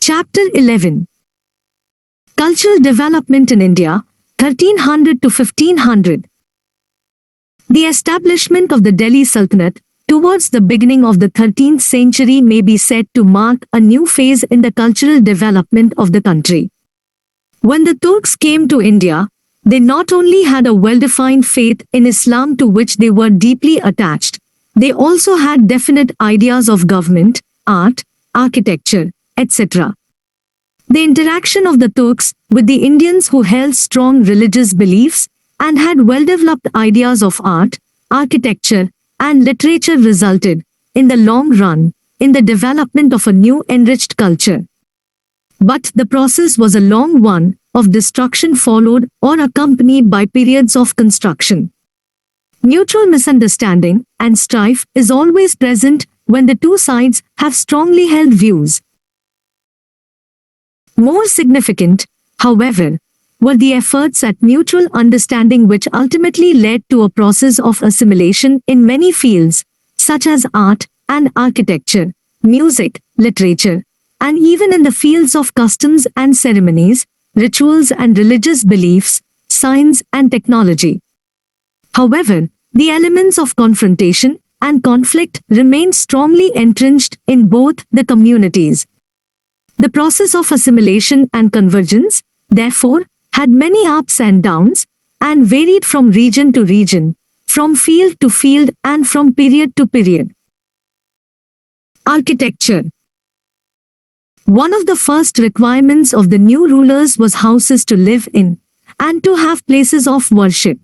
Chapter 11. Cultural Development in India, 1300 to 1500. The establishment of the Delhi Sultanate towards the beginning of the 13th century may be said to mark a new phase in the cultural development of the country. When the Turks came to India, they not only had a well-defined faith in Islam to which they were deeply attached, they also had definite ideas of government, art, architecture, etc. The interaction of the Turks with the Indians who held strong religious beliefs and had well-developed ideas of art, architecture, and literature resulted, in the long run, in the development of a new enriched culture. But the process was a long one, of destruction followed or accompanied by periods of construction. Mutual misunderstanding and strife is always present when the two sides have strongly held views. More significant, however, were the efforts at mutual understanding which ultimately led to a process of assimilation in many fields, such as art and architecture, music, literature, and even in the fields of customs and ceremonies, rituals and religious beliefs, science and technology. However, the elements of confrontation and conflict remained strongly entrenched in both the communities. The process of assimilation and convergence, therefore, had many ups and downs, and varied from region to region, from field to field and from period to period. Architecture. One of the first requirements of the new rulers was houses to live in, and to have places of worship.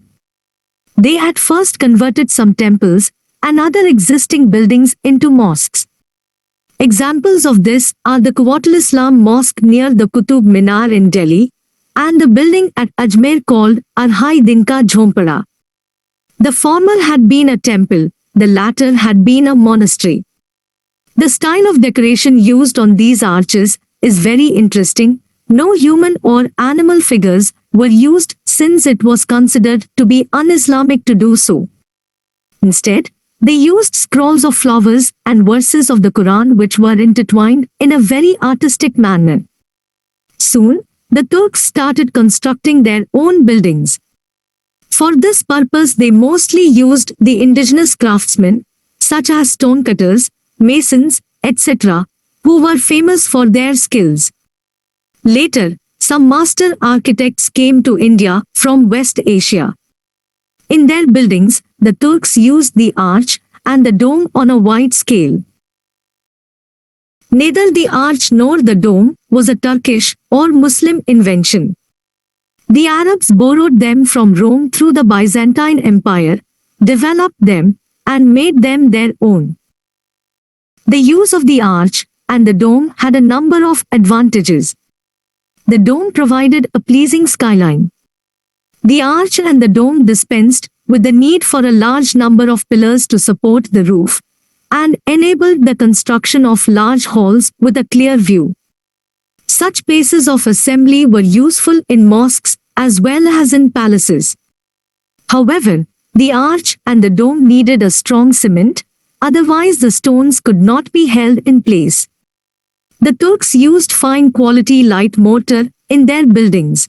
They at first converted some temples and other existing buildings into mosques. Examples of this are the Quwwatul Islam Mosque near the Kuthub Minar in Delhi, and the building at Ajmer called Arhai Dinka Jhompada. The former had been a temple, the latter had been a monastery. The style of decoration used on these arches is very interesting. No human or animal figures were used since it was considered to be un-Islamic to do so. Instead, they used scrolls of flowers and verses of the Quran which were intertwined in a very artistic manner. Soon, the Turks started constructing their own buildings. For this purpose they mostly used the indigenous craftsmen, such as stonecutters, masons, etc., who were famous for their skills. Later, some master architects came to India from West Asia. In their buildings, the Turks used the arch and the dome on a wide scale. Neither the arch nor the dome was a Turkish or Muslim invention. The Arabs borrowed them from Rome through the Byzantine Empire, developed them, and made them their own. The use of the arch and the dome had a number of advantages. The dome provided a pleasing skyline. The arch and the dome dispensed with the need for a large number of pillars to support the roof, and enabled the construction of large halls with a clear view. Such places of assembly were useful in mosques as well as in palaces. However, the arch and the dome needed a strong cement, otherwise the stones could not be held in place. The Turks used fine quality light mortar in their buildings.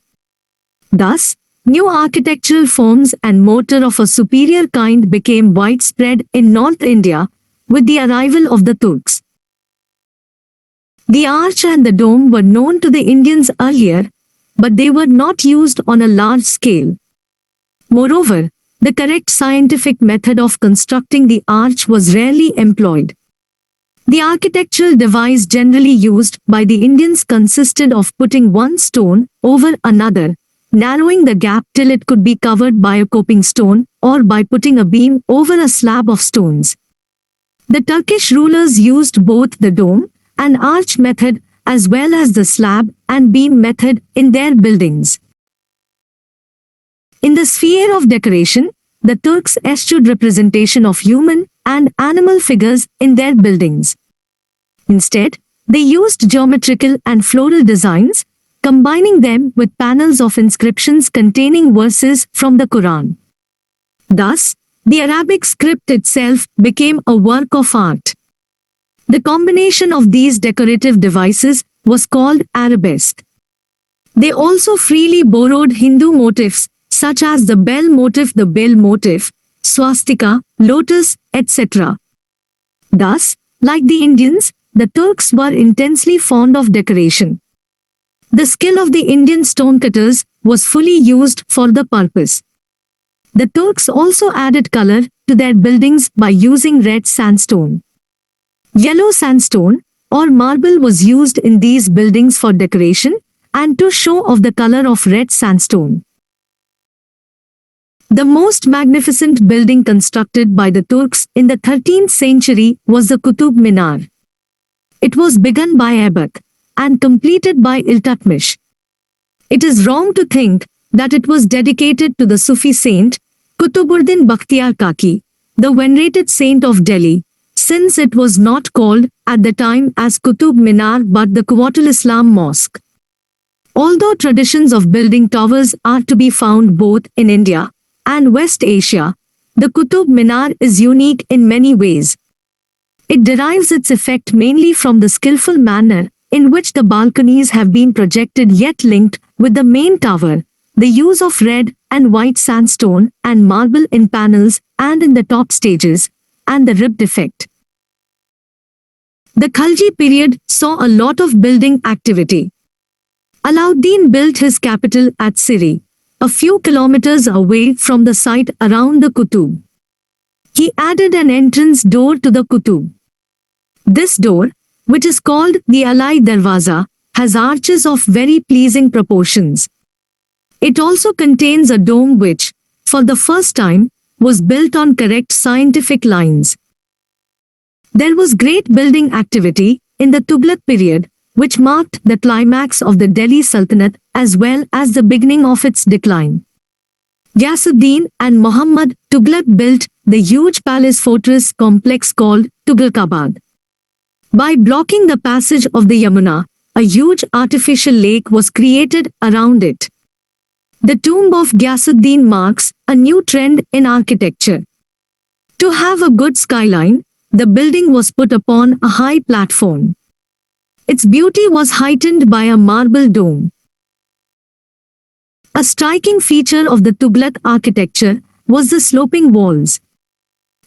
Thus, new architectural forms and mortar of a superior kind became widespread in North India with the arrival of the Turks. The arch and the dome were known to the Indians earlier, but they were not used on a large scale. Moreover, the correct scientific method of constructing the arch was rarely employed. The architectural device generally used by the Indians consisted of putting one stone over another, narrowing the gap till it could be covered by a coping stone, or by putting a beam over a slab of stones. The Turkish rulers used both the dome and arch method as well as the slab and beam method in their buildings. In the sphere of decoration, the Turks eschewed representation of human and animal figures in their buildings. Instead, they used geometrical and floral designs, combining them with panels of inscriptions containing verses from the Quran. Thus, the Arabic script itself became a work of art. The combination of these decorative devices was called arabesque. They also freely borrowed Hindu motifs such as the bell motif, swastika, lotus, etc. Thus, like the Indians, the Turks were intensely fond of decoration. The skill of the Indian stonecutters was fully used for the purpose. The Turks also added color to their buildings by using red sandstone. Yellow sandstone or marble was used in these buildings for decoration and to show off the color of red sandstone. The most magnificent building constructed by the Turks in the 13th century was the Kuthub Minar. It was begun by Aibak and completed by Iltutmish. It is wrong to think that it was dedicated to the Sufi saint Kutubuddin Bakhtiyar Kaki, the venerated saint of Delhi, since it was not called at the time as Kuthub Minar but the Quwwatul Islam Mosque. Although traditions of building towers are to be found both in India and West Asia, the Kuthub Minar is unique in many ways. It derives its effect mainly from the skillful manner in which the balconies have been projected yet linked with the main tower, the use of red and white sandstone and marble in panels and in the top stages, and the ribbed effect. The Kalgi period saw a lot of building activity. Alauddin built his capital at Siri, a few kilometers away from the site around the Qutub. He added an entrance door to the Qutub. This door, which is called the Alai Darwaza, has arches of very pleasing proportions. It also contains a dome which, for the first time, was built on correct scientific lines. There was great building activity in the Tughlaq period, which marked the climax of the Delhi Sultanate as well as the beginning of its decline. Gazadeen and Muhammad Tughlaq built the huge palace fortress complex called Tughlaqabad. By blocking the passage of the Yamuna, a huge artificial lake was created around it. The Tomb of Gazadeen marks a new trend in architecture. To have a good skyline, the building was put upon a high platform. Its beauty was heightened by a marble dome. A striking feature of the Tughlaq architecture was the sloping walls.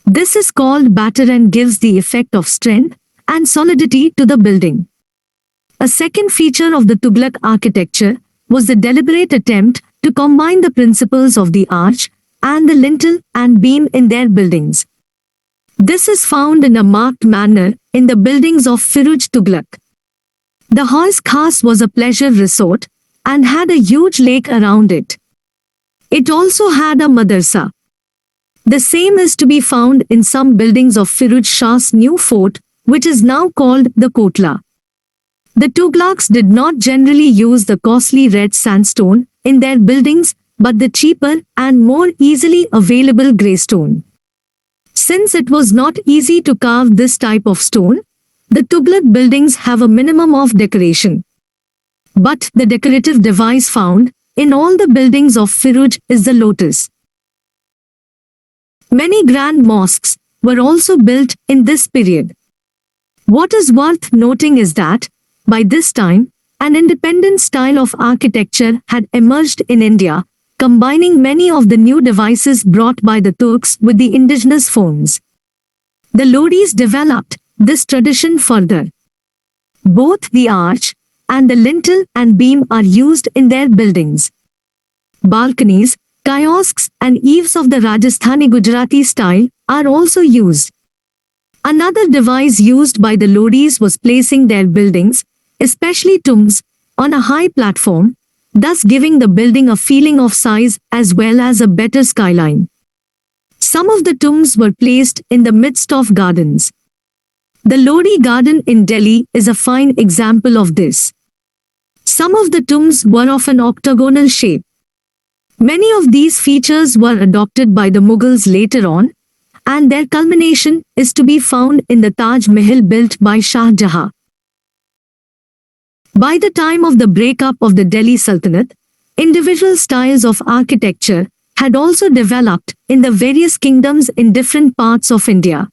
This is called batter and gives the effect of strength and solidity to the building. A second feature of the Tughlaq architecture was the deliberate attempt to combine the principles of the arch and the lintel and beam in their buildings. This is found in a marked manner in the buildings of Firuz Tughlaq. The Hauz Khas was a pleasure resort and had a huge lake around it. It also had a madrasa. The same is to be found in some buildings of Firuz Shah's new fort, which is now called the Kotla. The Tughlaqs did not generally use the costly red sandstone in their buildings but the cheaper and more easily available grey stone. Since it was not easy to carve this type of stone, the Tughlaq buildings have a minimum of decoration. But the decorative device found in all the buildings of Firuz is the lotus. Many grand mosques were also built in this period. What is worth noting is that, by this time, an independent style of architecture had emerged in India, combining many of the new devices brought by the Turks with the indigenous forms. The Lodis developed this tradition further. Both the arch and the lintel and beam are used in their buildings. Balconies, kiosks and eaves of the Rajasthani Gujarati style are also used. Another device used by the Lodis was placing their buildings, especially tombs, on a high platform, thus giving the building a feeling of size as well as a better skyline. Some of the tombs were placed in the midst of gardens. The Lodi Garden in Delhi is a fine example of this. Some of the tombs were of an octagonal shape. Many of these features were adopted by the Mughals later on, and their culmination is to be found in the Taj Mahal built by Shah Jahan. By the time of the breakup of the Delhi Sultanate, individual styles of architecture had also developed in the various kingdoms in different parts of India.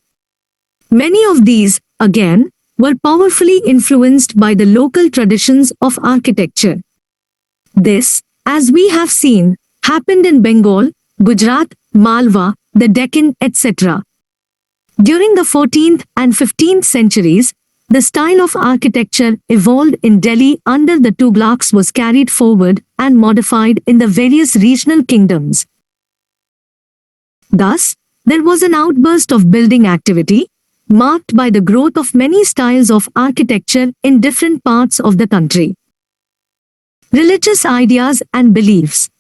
Many of these, again, were powerfully influenced by the local traditions of architecture. This, as we have seen, happened in Bengal, Gujarat, Malwa, the Deccan, etc. During the 14th and 15th centuries, the style of architecture evolved in Delhi under the Tughlaqs was carried forward and modified in the various regional kingdoms. Thus, there was an outburst of building activity, marked by the growth of many styles of architecture in different parts of the country. Religious ideas and beliefs.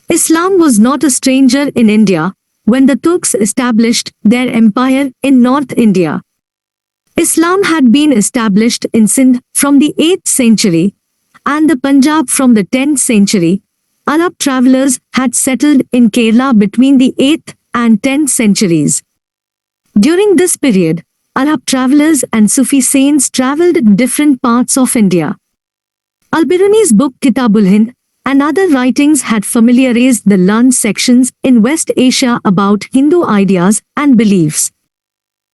Islam was not a stranger in India when the Turks established their empire in North India. Islam had been established in Sindh from the 8th century and the Punjab from the 10th century. Arab travelers had settled in Kerala between the 8th and 10th centuries. During this period, Arab travelers and Sufi Saints traveled in different parts of India. Al-Biruni's book Kitabul Hind and other writings had familiarized the learned sections in West Asia about Hindu ideas and beliefs.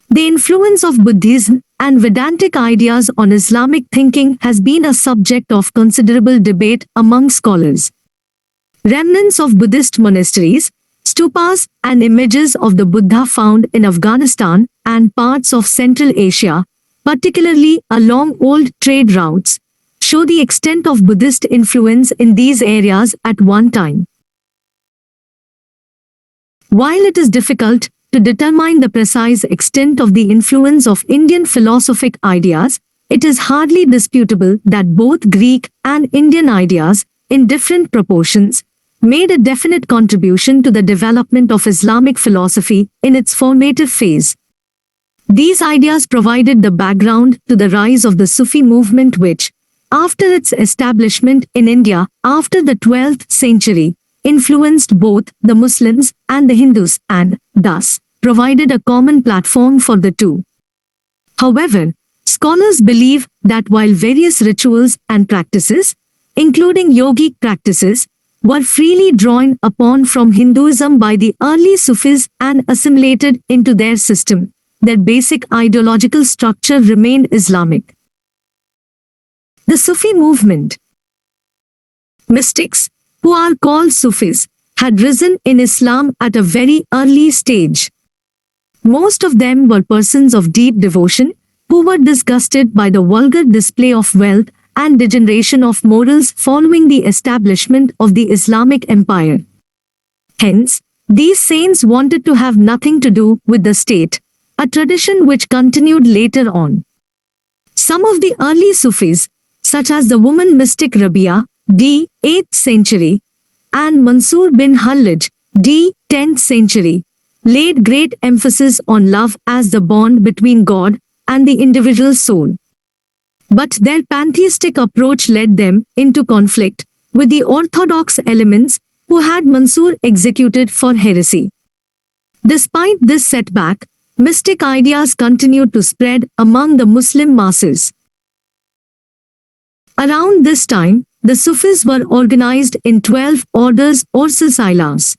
The influence of Buddhism and Vedantic ideas on Islamic thinking has been a subject of considerable debate among scholars. Remnants of Buddhist monasteries, stupas, and images of the Buddha found in Afghanistan and parts of Central Asia, particularly along old trade routes, show the extent of Buddhist influence in these areas at one time. While it is difficult to determine the precise extent of the influence of Indian philosophic ideas, it is hardly disputable that both Greek and Indian ideas, in different proportions, made a definite contribution to the development of Islamic philosophy in its formative phase. These ideas provided the background to the rise of the Sufi movement which, after its establishment in India after the 12th century, influenced both the Muslims and the Hindus and, thus, provided a common platform for the two. However, scholars believe that while various rituals and practices, including yogic practices, were freely drawn upon from Hinduism by the early Sufis and assimilated into their system, their basic ideological structure remained Islamic. The Sufi movement. Mystics, who are called Sufis, had risen in Islam at a very early stage. Most of them were persons of deep devotion, who were disgusted by the vulgar display of wealth and degeneration of morals following the establishment of the Islamic Empire. Hence, these saints wanted to have nothing to do with the state, a tradition which continued later on. Some of the early Sufis, such as the woman mystic Rabia, d. 8th century, and Mansur bin Hallaj, d. 10th century, laid great emphasis on love as the bond between God and the individual soul. But their pantheistic approach led them into conflict with the orthodox elements who had Mansur executed for heresy. Despite this setback, mystic ideas continued to spread among the Muslim masses. Around this time, the Sufis were organized in 12 orders or silsilas.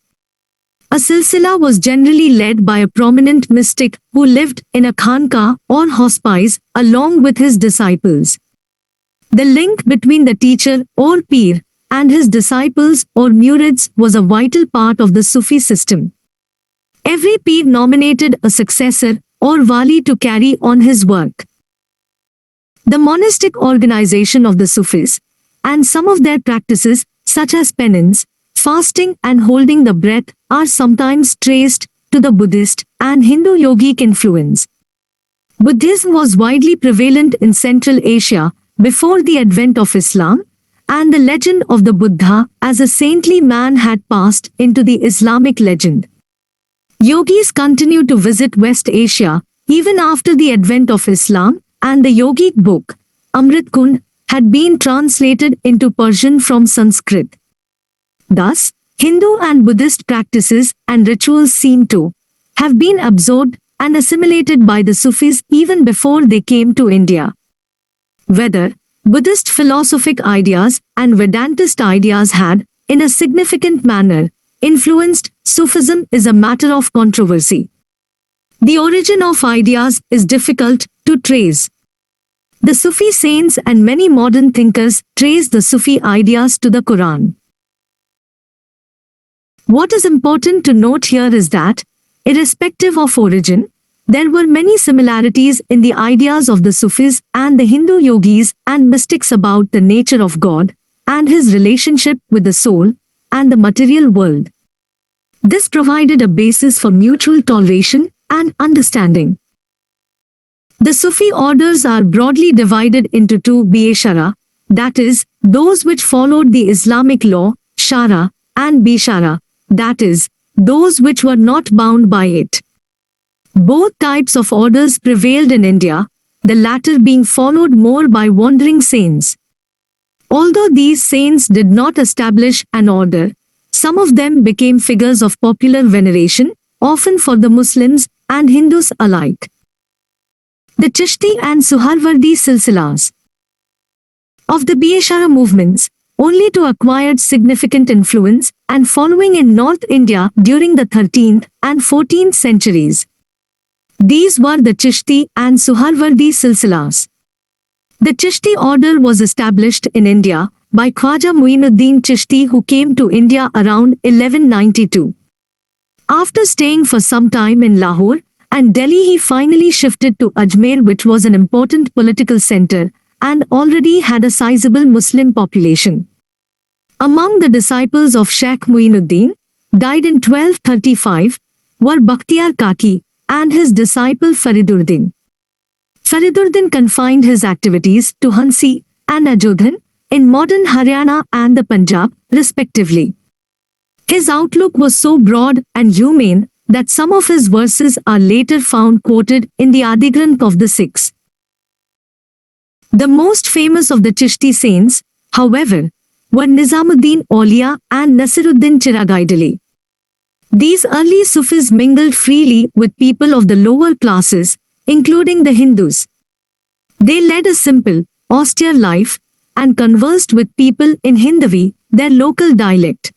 A silsila was generally led by a prominent mystic who lived in a khanqa or hospice along with his disciples. The link between the teacher or peer and his disciples or murids was a vital part of the Sufi system. Every peer nominated a successor or wali to carry on his work. The monastic organization of the Sufis, and some of their practices, such as penance, fasting and holding the breath, are sometimes traced to the Buddhist and Hindu yogic influence. Buddhism was widely prevalent in Central Asia before the advent of Islam, and the legend of the Buddha as a saintly man had passed into the Islamic legend. Yogis continued to visit West Asia even after the advent of Islam, and the yogic book, Amrit Kund, had been translated into Persian from Sanskrit. Thus, Hindu and Buddhist practices and rituals seem to have been absorbed and assimilated by the Sufis even before they came to India. Whether Buddhist philosophic ideas and Vedantist ideas had, in a significant manner, influenced Sufism is a matter of controversy. The origin of ideas is difficult to trace. The Sufi saints and many modern thinkers trace the Sufi ideas to the Quran. What is important to note here is that, irrespective of origin, there were many similarities in the ideas of the Sufis and the Hindu yogis and mystics about the nature of God and his relationship with the soul and the material world. This provided a basis for mutual toleration and understanding. The Sufi orders are broadly divided into two Bishara, that is, those which followed the Islamic law, Shara, and Bishara, that is, those which were not bound by it. Both types of orders prevailed in India, the latter being followed more by wandering saints. Although these saints did not establish an order, some of them became figures of popular veneration, often for the Muslims and Hindus alike. The Chishti and Suharwardi silsilas of the Bishara movements only to acquired significant influence and following in North India during the 13th and 14th centuries. These were the Chishti and Suharwardi silsilas. The Chishti order was established in India by Khwaja Muinuddin Chishti, who came to India around 1192. After staying for some time in Lahore and Delhi, he finally shifted to Ajmer, which was an important political center and already had a sizable Muslim population. Among the disciples of Sheikh Muinuddin, died in 1235, were Bakhtiyar Kaki and his disciple Fariduddin. Fariduddin confined his activities to Hansi and Ajodhan in modern Haryana and the Punjab, respectively. His outlook was so broad and humane that some of his verses are later found quoted in the Adigranth of the Sikhs. The most famous of the Chishti saints, however, were Nizamuddin Auliya and Nasiruddin Chiragaidali. These early Sufis mingled freely with people of the lower classes, including the Hindus. They led a simple, austere life and conversed with people in Hindavi, their local dialect.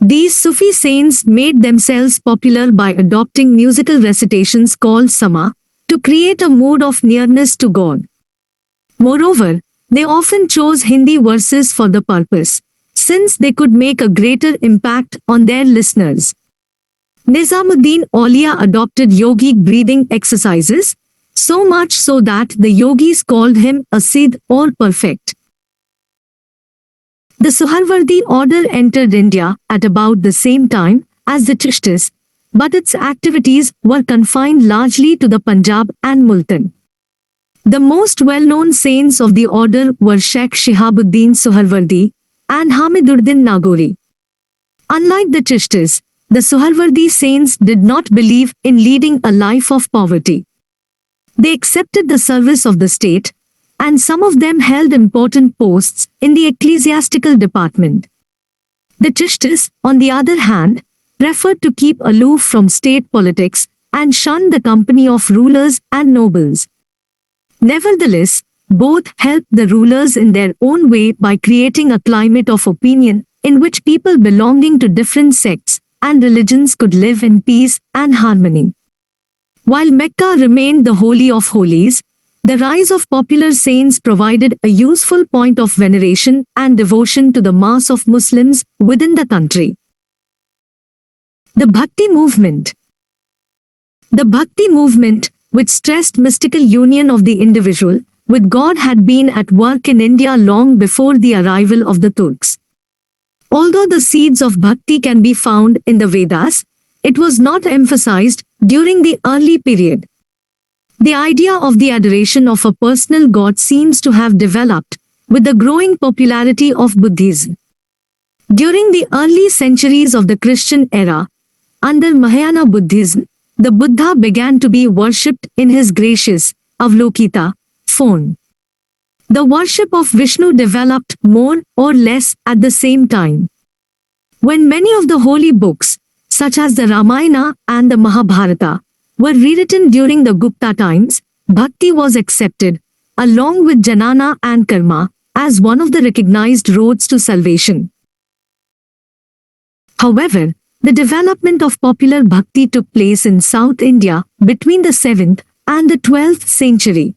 These Sufi saints made themselves popular by adopting musical recitations called Sama to create a mood of nearness to God. Moreover, they often chose Hindi verses for the purpose, since they could make a greater impact on their listeners. Nizamuddin Auliya adopted yogic breathing exercises, so much so that the yogis called him a Siddh or perfect. The Suharwardi order entered India at about the same time as the Chishtis, but its activities were confined largely to the Punjab and Multan. The most well-known saints of the order were Sheikh Shihabuddin Suharwardi and Hamiduddin Nagori. Unlike the Chishtis, the Suharwardi saints did not believe in leading a life of poverty. They accepted the service of the state, and some of them held important posts in the ecclesiastical department. The Chishtis, on the other hand, preferred to keep aloof from state politics and shunned the company of rulers and nobles. Nevertheless, both helped the rulers in their own way by creating a climate of opinion in which people belonging to different sects and religions could live in peace and harmony. While Mecca remained the holy of holies, the rise of popular saints provided a useful point of veneration and devotion to the mass of Muslims within the country. The Bhakti Movement. The Bhakti Movement, which stressed mystical union of the individual with God, had been at work in India long before the arrival of the Turks. Although the seeds of bhakti can be found in the Vedas, it was not emphasized during the early period. The idea of the adoration of a personal God seems to have developed with the growing popularity of Buddhism. During the early centuries of the Christian era, under Mahayana Buddhism, the Buddha began to be worshipped in his gracious, Avalokita, form. The worship of Vishnu developed more or less at the same time. When many of the holy books, such as the Ramayana and the Mahabharata, were rewritten during the Gupta times, Bhakti was accepted, along with Jnana and Karma, as one of the recognized roads to salvation. However, The development of popular bhakti took place in South India between the 7th and the 12th century.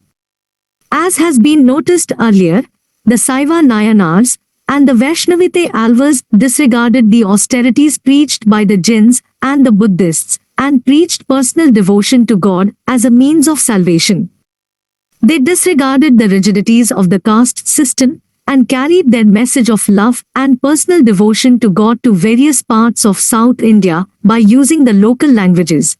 As has been noticed earlier, the Saiva Nayanars and the Vaishnavite Alvars disregarded the austerities preached by the Jains and the Buddhists and preached personal devotion to God as a means of salvation. They disregarded the rigidities of the caste system and carried their message of love and personal devotion to God to various parts of South India by using the local languages.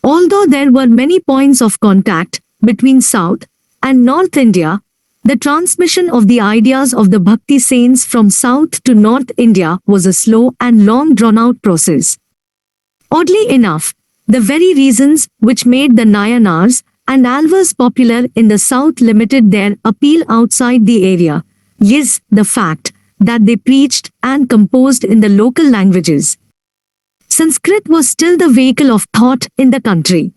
Although there were many points of contact between South and North India, the transmission of the ideas of the Bhakti Saints from South to North India was a slow and long drawn-out process. Oddly enough, the very reasons which made the Nayanars and Alvars popular in the South limited their appeal outside the area, yes, the fact that they preached and composed in the local languages. Sanskrit was still the vehicle of thought in the country.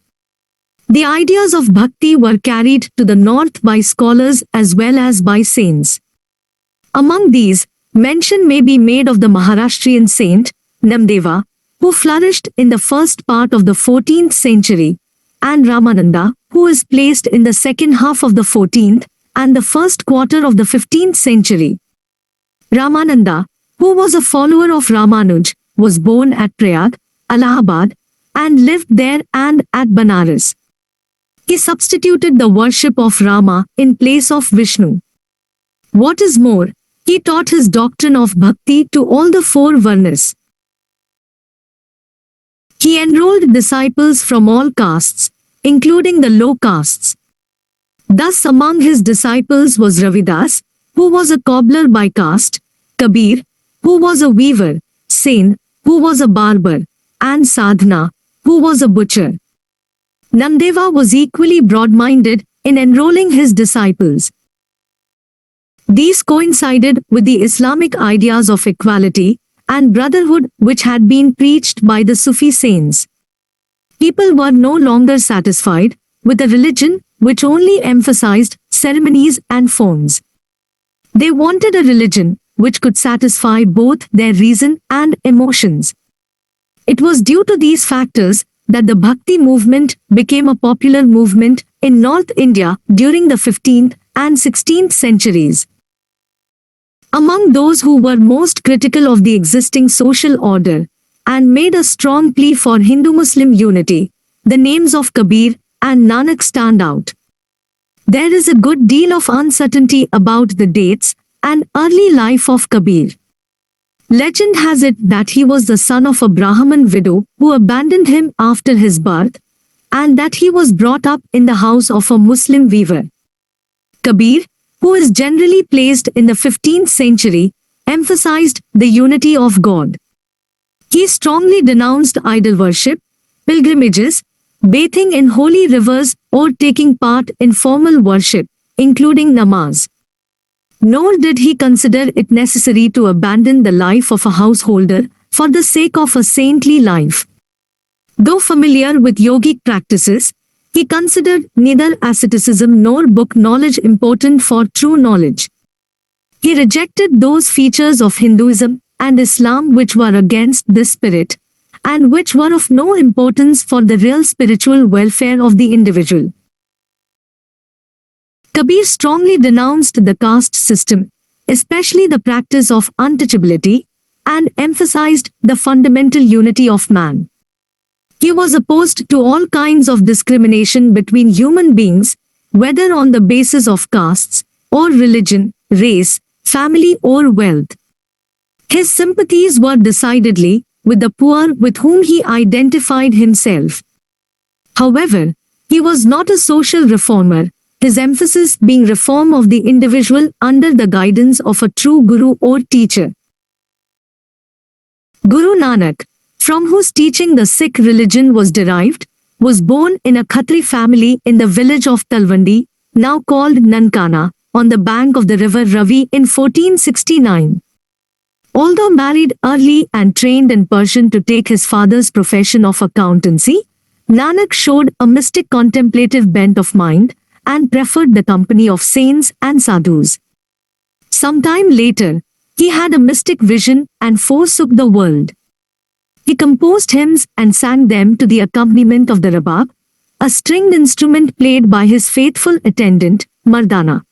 The ideas of bhakti were carried to the north by scholars as well as by saints. Among these, mention may be made of the Maharashtrian saint, Namdeva, who flourished in the first part of the 14th century, and Ramananda, who is placed in the second half of the 14th and the first quarter of the 15th century. Ramananda, who was a follower of Ramanuj, was born at Prayag, Allahabad, and lived there and at Banaras. He substituted the worship of Rama in place of Vishnu. What is more, he taught his doctrine of bhakti to all the four varnas. He enrolled disciples from all castes, including the low castes. Thus among his disciples was Ravidas, who was a cobbler by caste, Kabir, who was a weaver, Sen, who was a barber, and Sadhana, who was a butcher. Namdeva was equally broad-minded in enrolling his disciples. These coincided with the Islamic ideas of equality and brotherhood which had been preached by the Sufi Saints. People were no longer satisfied with a religion which only emphasized ceremonies and forms. They wanted a religion which could satisfy both their reason and emotions. It was due to these factors that the Bhakti movement became a popular movement in North India during the 15th and 16th centuries. Among those who were most critical of the existing social order and made a strong plea for Hindu-Muslim unity, the names of Kabir and Nanak stand out. There is a good deal of uncertainty about the dates and early life of Kabir. Legend has it that he was the son of a Brahmin widow who abandoned him after his birth, and that he was brought up in the house of a Muslim weaver. Kabir, who is generally placed in the 15th century, emphasized the unity of God. He strongly denounced idol worship, pilgrimages, bathing in holy rivers, or taking part in formal worship, including namaz. Nor did he consider it necessary to abandon the life of a householder for the sake of a saintly life. Though familiar with yogic practices, he considered neither asceticism nor book knowledge important for true knowledge. He rejected those features of Hinduism and Islam which were against this spirit, and which were of no importance for the real spiritual welfare of the individual. Kabir strongly denounced the caste system, especially the practice of untouchability, and emphasized the fundamental unity of man. He was opposed to all kinds of discrimination between human beings, whether on the basis of castes, or religion, race, family or wealth. His sympathies were decidedly with the poor with whom he identified himself. However, he was not a social reformer, his emphasis being reform of the individual under the guidance of a true guru or teacher. Guru Nanak, from whose teaching the Sikh religion was derived, was born in a Khatri family in the village of Talwandi, now called Nankana, on the bank of the river Ravi in 1469. Although married early and trained in Persian to take his father's profession of accountancy, Nanak showed a mystic contemplative bent of mind and preferred the company of saints and sadhus. Sometime later, he had a mystic vision and forsook the world. He composed hymns and sang them to the accompaniment of the rabab, a stringed instrument played by his faithful attendant, Mardana.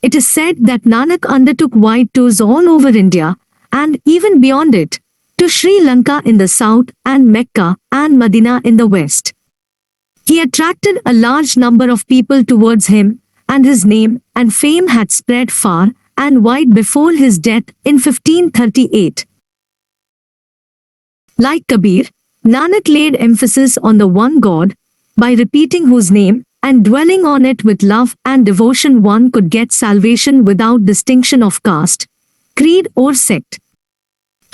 It is said that Nanak undertook wide tours all over India, and even beyond it, to Sri Lanka in the south and Mecca and Medina in the west. He attracted a large number of people towards him, and his name and fame had spread far and wide before his death in 1538. Like Kabir, Nanak laid emphasis on the one God, by repeating whose name and dwelling on it with love and devotion one could get salvation without distinction of caste, creed or sect.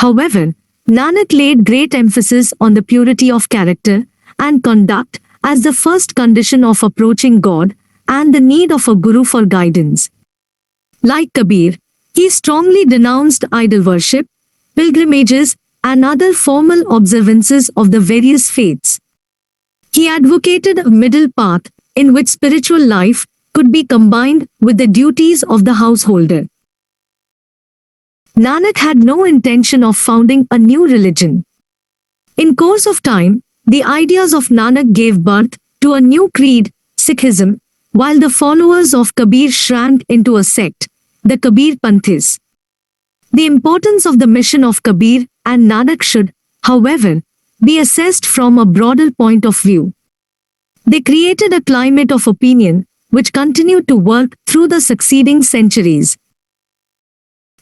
However, Nanak laid great emphasis on the purity of character and conduct as the first condition of approaching God and the need of a guru for guidance. Like Kabir, he strongly denounced idol worship, pilgrimages, and other formal observances of the various faiths. He advocated a middle path in which spiritual life could be combined with the duties of the householder. Nanak had no intention of founding a new religion. In course of time, the ideas of Nanak gave birth to a new creed, Sikhism, while the followers of Kabir shrank into a sect, the Kabir Panthis. The importance of the mission of Kabir and Nanak should, however, be assessed from a broader point of view. They created a climate of opinion which continued to work through the succeeding centuries.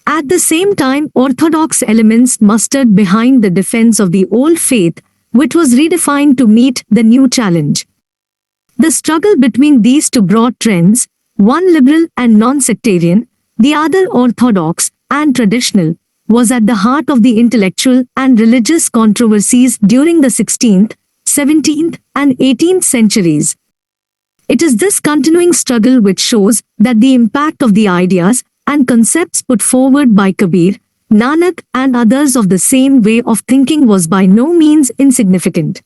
At the same time, orthodox elements mustered behind the defense of the old faith, which was redefined to meet the new challenge. The struggle between these two broad trends, one liberal and non-sectarian, the other orthodox and traditional, was at the heart of the intellectual and religious controversies during the 16th, 17th, and 18th centuries. It is this continuing struggle which shows that the impact of the ideas and concepts put forward by Kabir, Nanak, and others of the same way of thinking was by no means insignificant.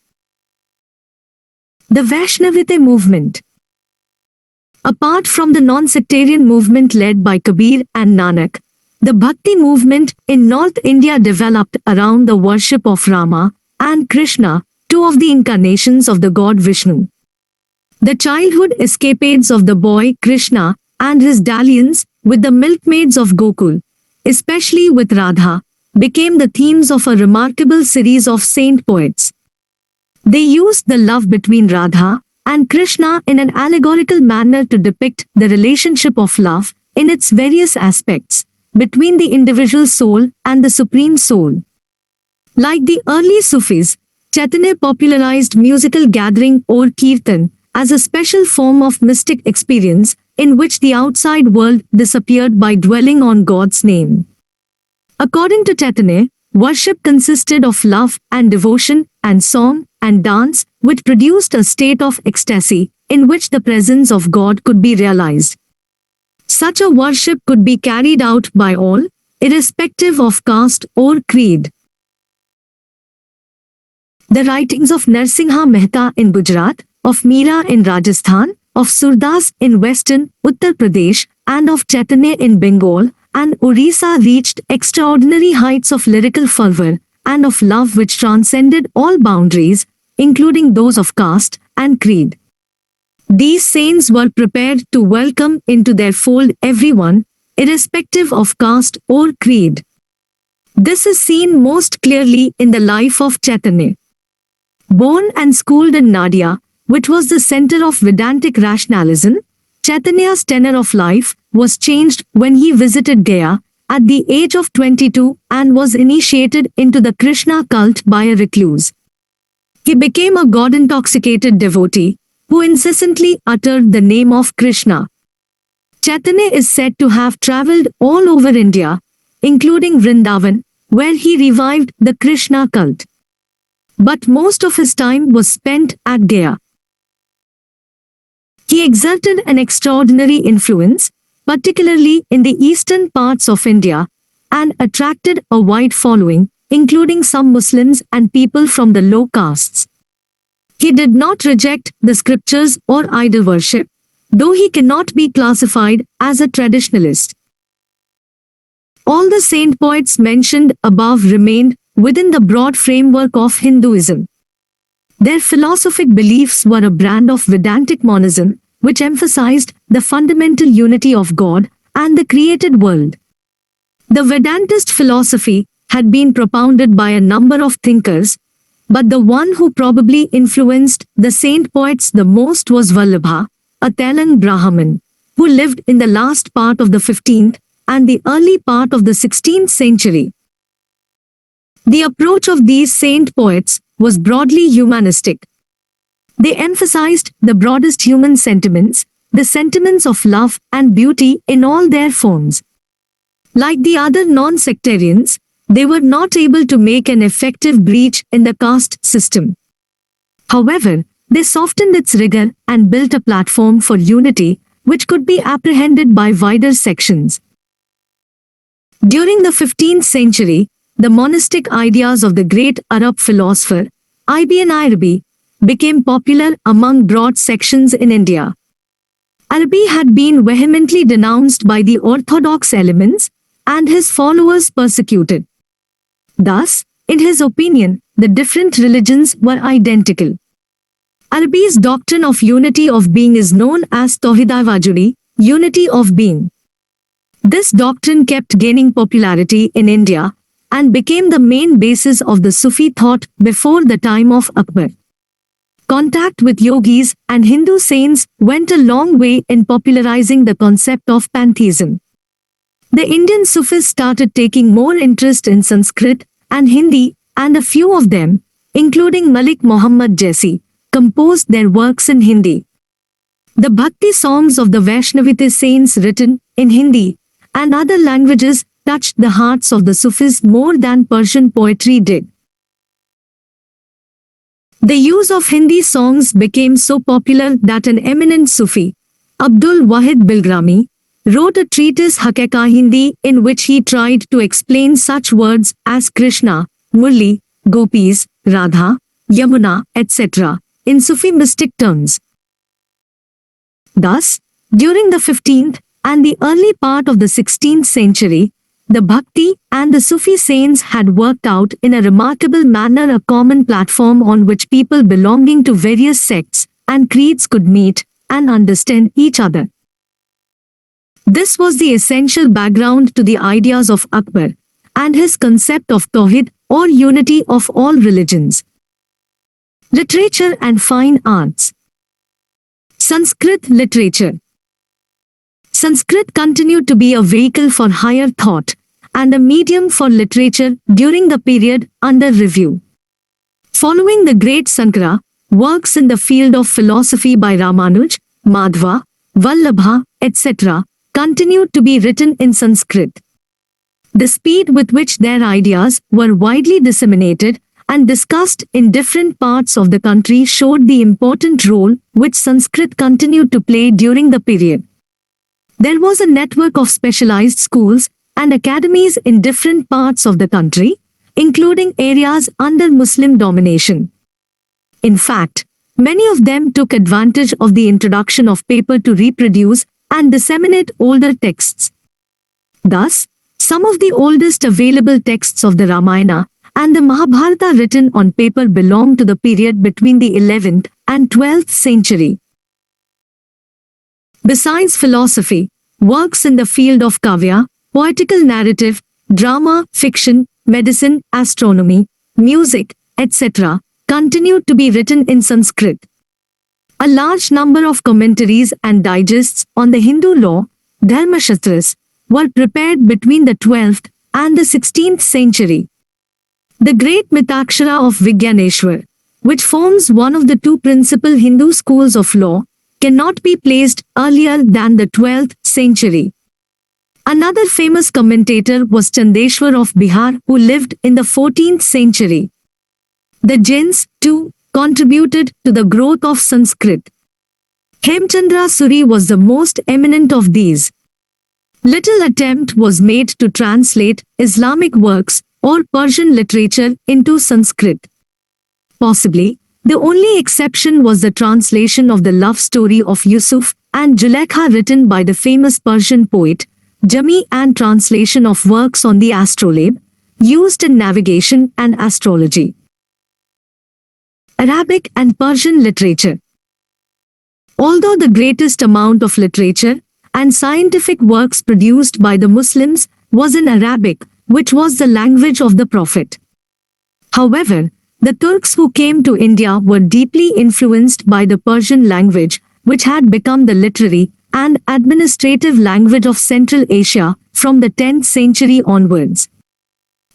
The Vaishnavite movement. Apart from the non-sectarian movement led by Kabir and Nanak, the Bhakti movement in North India developed around the worship of Rama and Krishna, two of the incarnations of the god Vishnu. The childhood escapades of the boy Krishna and his dalliance with the milkmaids of Gokul, especially with Radha, became the themes of a remarkable series of saint poets. They used the love between Radha and Krishna in an allegorical manner to depict the relationship of love in its various aspects between the individual soul and the supreme soul. Like the early Sufis, Chaitanya popularized musical gathering or kirtan as a special form of mystic experience in which the outside world disappeared by dwelling on God's name. According to Chaitanya, worship consisted of love and devotion and song and dance, which produced a state of ecstasy in which the presence of God could be realized. Such a worship could be carried out by all, irrespective of caste or creed. The writings of Narsingha Mehta in Gujarat, of Meera in Rajasthan, of Surdas in western Uttar Pradesh, and of Chaitanya in Bengal and Orissa reached extraordinary heights of lyrical fervor and of love which transcended all boundaries, including those of caste and creed. These saints were prepared to welcome into their fold everyone, irrespective of caste or creed. This is seen most clearly in the life of Chaitanya. Born and schooled in Nadia, which was the center of Vedantic rationalism, Chaitanya's tenor of life was changed when he visited Gaya at the age of 22 and was initiated into the Krishna cult by a recluse. He became a God-intoxicated devotee who incessantly uttered the name of Krishna. Chaitanya is said to have traveled all over India, including Vrindavan, where he revived the Krishna cult. But most of his time was spent at Gaya. He exerted an extraordinary influence, particularly in the eastern parts of India, and attracted a wide following, including some Muslims and people from the low castes. He did not reject the scriptures or idol worship, though he cannot be classified as a traditionalist. All the saint poets mentioned above remained within the broad framework of Hinduism. Their philosophic beliefs were a brand of Vedantic monism, which emphasized the fundamental unity of God and the created world. The Vedantist philosophy had been propounded by a number of thinkers, but the one who probably influenced the saint poets the most was Vallabha, a Telang Brahmin, who lived in the last part of the 15th and the early part of the 16th century. The approach of these saint poets was broadly humanistic. They emphasized the broadest human sentiments, the sentiments of love and beauty in all their forms. Like the other non-sectarians, they were not able to make an effective breach in the caste system. However, they softened its rigor and built a platform for unity which could be apprehended by wider sections. During the 15th century, the monastic ideas of the great Arab philosopher Ibn Arabi became popular among broad sections in India. Arabi had been vehemently denounced by the orthodox elements and his followers persecuted. Thus, in his opinion, the different religions were identical. Arabi's doctrine of unity of being is known as Tawhid-i-Wujudi, unity of being. This doctrine kept gaining popularity in India and became the main basis of the Sufi thought before the time of Akbar. Contact with yogis and Hindu saints went a long way in popularizing the concept of pantheism. The Indian Sufis started taking more interest in Sanskrit and Hindi, and a few of them, including Malik Muhammad Jaisi, composed their works in Hindi. The Bhakti songs of the Vaishnavite saints written in Hindi and other languages touched the hearts of the Sufis more than Persian poetry did. The use of Hindi songs became so popular that an eminent Sufi, Abdul Wahid Bilgrami, wrote a treatise Hakeka Hindi in which he tried to explain such words as Krishna, Murli, Gopis, Radha, Yamuna, etc. in Sufi mystic terms. Thus, during the 15th and the early part of the 16th century, the Bhakti and the Sufi saints had worked out in a remarkable manner a common platform on which people belonging to various sects and creeds could meet and understand each other. This was the essential background to the ideas of Akbar and his concept of Tawhid or unity of all religions. Literature and fine arts. Sanskrit literature. Sanskrit continued to be a vehicle for higher thought and a medium for literature during the period under review. Following the great Sankara, works in the field of philosophy by Ramanuj, Madhva, Vallabha, etc. continued to be written in Sanskrit. The speed with which their ideas were widely disseminated and discussed in different parts of the country showed the important role which Sanskrit continued to play during the period. There was a network of specialized schools and academies in different parts of the country, including areas under Muslim domination. In fact, many of them took advantage of the introduction of paper to reproduce and disseminate older texts. Thus, some of the oldest available texts of the Ramayana and the Mahabharata written on paper belong to the period between the 11th and 12th century. Besides philosophy, works in the field of kavya, poetical narrative, drama, fiction, medicine, astronomy, music, etc. continued to be written in Sanskrit. A large number of commentaries and digests on the Hindu law, Dharmashastras, were prepared between the 12th and the 16th century. The great Mitakshara of Vigyaneshwar, which forms one of the two principal Hindu schools of law, cannot be placed earlier than the 12th century. Another famous commentator was Chandeshwar of Bihar, who lived in the 14th century. The Jains, too, contributed to the growth of Sanskrit. Hemchandra Suri was the most eminent of these. Little attempt was made to translate Islamic works or Persian literature into Sanskrit. Possibly, the only exception was the translation of the love story of Yusuf and Zulaikha written by the famous Persian poet, Jami, and translation of works on the astrolabe, used in navigation and astrology. Arabic and Persian literature. Although the greatest amount of literature and scientific works produced by the Muslims was in Arabic, which was the language of the Prophet. However, the Turks who came to India were deeply influenced by the Persian language, which had become the literary and administrative language of Central Asia from the 10th century onwards.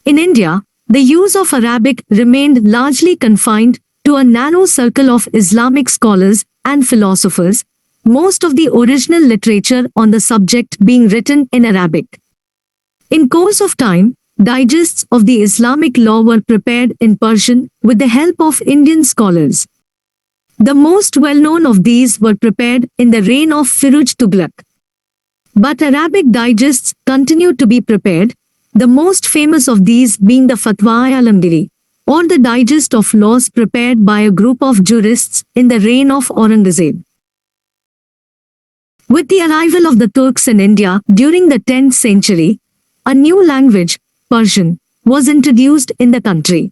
In India, the use of Arabic remained largely confined to a narrow circle of Islamic scholars and philosophers, most of the original literature on the subject being written in Arabic. In course of time, digests of the Islamic law were prepared in Persian with the help of Indian scholars. The most well-known of these were prepared in the reign of Firuz Tughlaq. But Arabic digests continued to be prepared, the most famous of these being the Fatwa-i-Alamgiri, or the digest of laws prepared by a group of jurists in the reign of Aurangzeb. With the arrival of the Turks in India during the 10th century, a new language, Persian, was introduced in the country.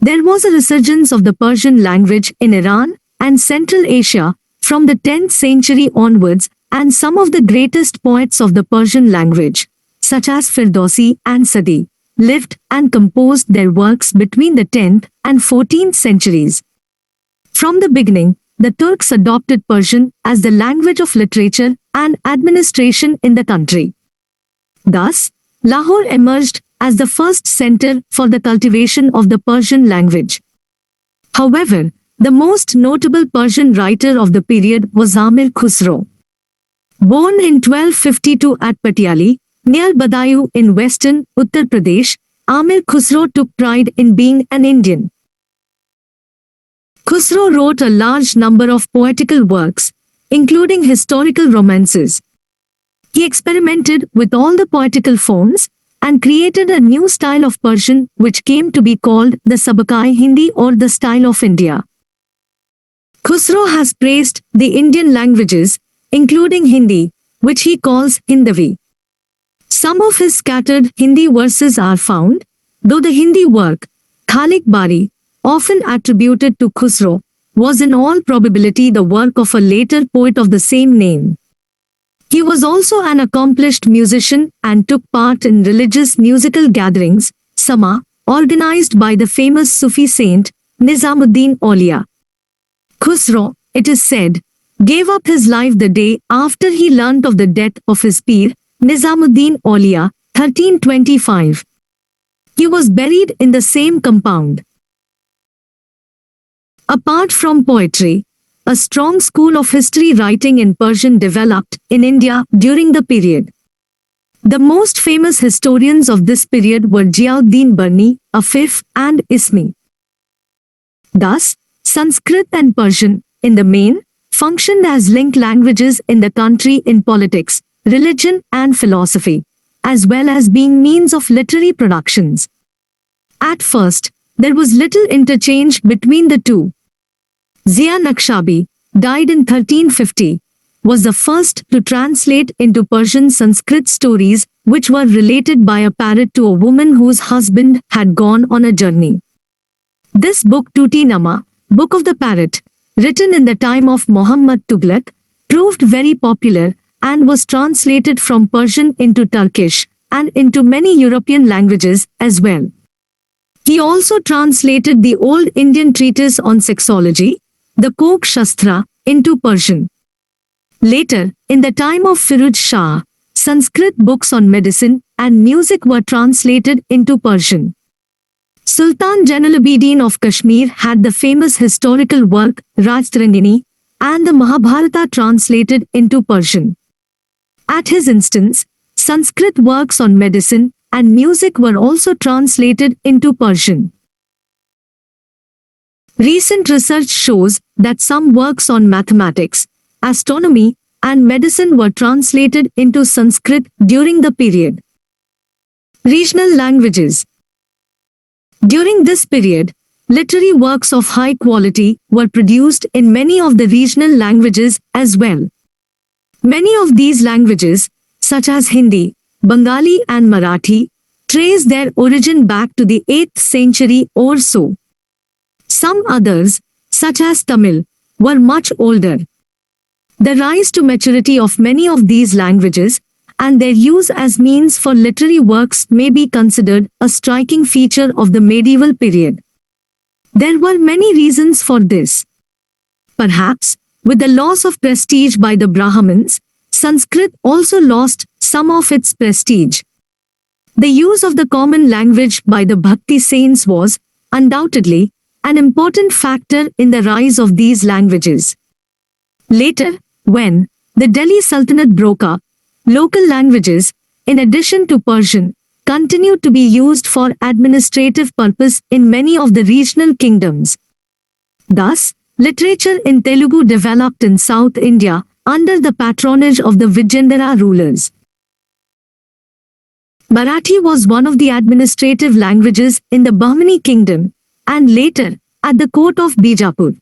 There was a resurgence of the Persian language in Iran and Central Asia from the 10th century onwards, and some of the greatest poets of the Persian language, such as Firdausi and Sadi, lived and composed their works between the 10th and 14th centuries. From the beginning, the Turks adopted Persian as the language of literature and administration in the country. Thus, Lahore emerged as the first center for the cultivation of the Persian language. However, the most notable Persian writer of the period was Amir Khusro. Born in 1252 at Patiali, near Badayu in western Uttar Pradesh, Amir Khusro took pride in being an Indian. Khusro wrote a large number of poetical works, including historical romances. He experimented with all the poetical forms and created a new style of Persian which came to be called the Sabakai Hindi or the style of India. Khusro has praised the Indian languages, including Hindi, which he calls Hindavi. Some of his scattered Hindi verses are found, though the Hindi work, Khalik Bari, often attributed to Khusro, was in all probability the work of a later poet of the same name. He was also an accomplished musician and took part in religious musical gatherings, Sama, organized by the famous Sufi saint, Nizamuddin Aulia. Khusro, it is said, gave up his life the day after he learnt of the death of his Pir, Nizamuddin Aulia, 1325. He was buried in the same compound. Apart from poetry, a strong school of history writing in Persian developed in India during the period. The most famous historians of this period were Ziauddin Barni, Afif, and Ismi. Thus, Sanskrit and Persian, in the main, functioned as linked languages in the country in politics, religion, and philosophy, as well as being means of literary productions. At first, there was little interchange between the two. Zia Naqshbandi, died in 1350, was the first to translate into Persian Sanskrit stories which were related by a parrot to a woman whose husband had gone on a journey. This book, Tuti Nama, Book of the Parrot, written in the time of Muhammad Tughlaq, proved very popular and was translated from Persian into Turkish and into many European languages as well. He also translated the old Indian treatise on sexology, the Kok Shastra, into Persian. Later, in the time of Firuz Shah, Sanskrit books on medicine and music were translated into Persian. Sultan Jalalabad of Kashmir had the famous historical work Rajtarangini and the Mahabharata translated into Persian. At his instance, Sanskrit works on medicine and music were also translated into Persian. Recent research shows that some works on mathematics, astronomy, and medicine were translated into Sanskrit during the period. Regional languages. During this period, literary works of high quality were produced in many of the regional languages as well. Many of these languages, such as Hindi, Bengali and Marathi, trace their origin back to the 8th century or so. Some others, such as Tamil, were much older. The rise to maturity of many of these languages and their use as means for literary works may be considered a striking feature of the medieval period. There were many reasons for this. Perhaps, with the loss of prestige by the Brahmins, Sanskrit also lost some of its prestige. The use of the common language by the Bhakti Saints was, undoubtedly, an important factor in the rise of these languages. Later, when the Delhi Sultanate broke up, local languages, in addition to Persian, continued to be used for administrative purpose in many of the regional kingdoms. Thus, literature in Telugu developed in South India under the patronage of the Vijayanagar rulers. Marathi was one of the administrative languages in the Bahmani kingdom and later at the court of Bijapur.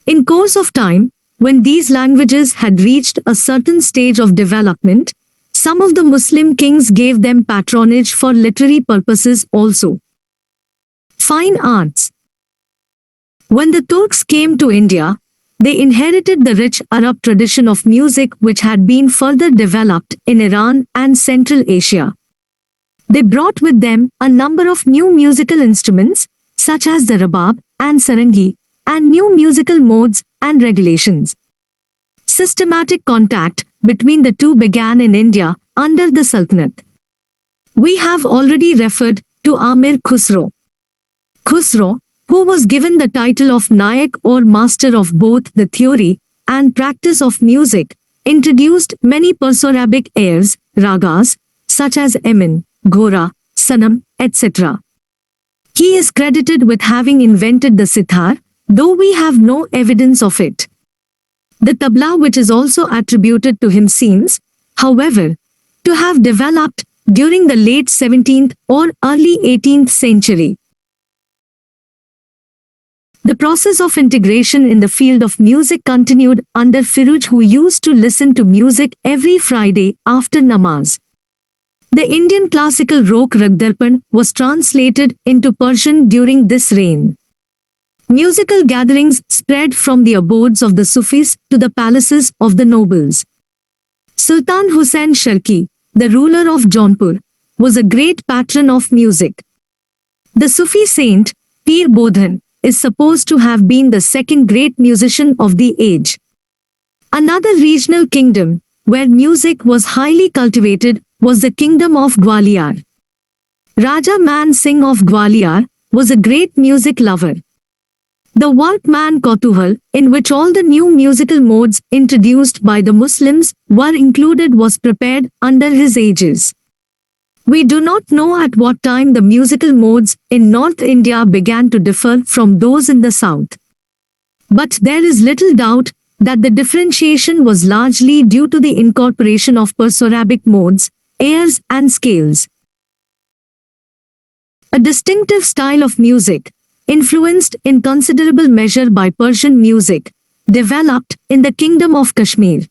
In course of time, when these languages had reached a certain stage of development, some of the Muslim kings gave them patronage for literary purposes also. Fine arts. When the Turks came to India, they inherited the rich Arab tradition of music which had been further developed in Iran and Central Asia. They brought with them a number of new musical instruments, such as the rabab and sarangi, and new musical modes and regulations. Systematic contact between the two began in India under the Sultanate. We have already referred to Amir Khusro. Khusro, who was given the title of Nayak or master of both the theory and practice of music, introduced many Perso-Arabic airs, ragas, such as Emin, Ghora, Sanam, etc. He is credited with having invented the sitar, though we have no evidence of it. The tabla, which is also attributed to him, seems, however, to have developed during the late 17th or early 18th century. The process of integration in the field of music continued under Firuz, who used to listen to music every Friday after namaz. The Indian classical Rok Ragdarpan was translated into Persian during this reign. Musical gatherings spread from the abodes of the Sufis to the palaces of the nobles. Sultan Hussain Sharki, the ruler of Jaunpur, was a great patron of music. The Sufi saint, Pir Bodhan, is supposed to have been the second great musician of the age. Another regional kingdom, where music was highly cultivated, was the kingdom of Gwalior. Raja Man Singh of Gwalior was a great music lover. The workman Kautuhal, in which all the new musical modes introduced by the Muslims were included, was prepared under his aegis. We do not know at what time the musical modes in North India began to differ from those in the South. But there is little doubt that the differentiation was largely due to the incorporation of Perso-Arabic modes, airs and scales. A distinctive style of music, influenced in considerable measure by Persian music, developed in the Kingdom of Kashmir.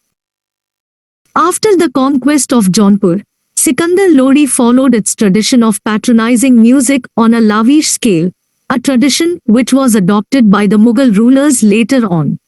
After the conquest of Jaunpur, Sikandar Lodi followed its tradition of patronizing music on a lavish scale, a tradition which was adopted by the Mughal rulers later on.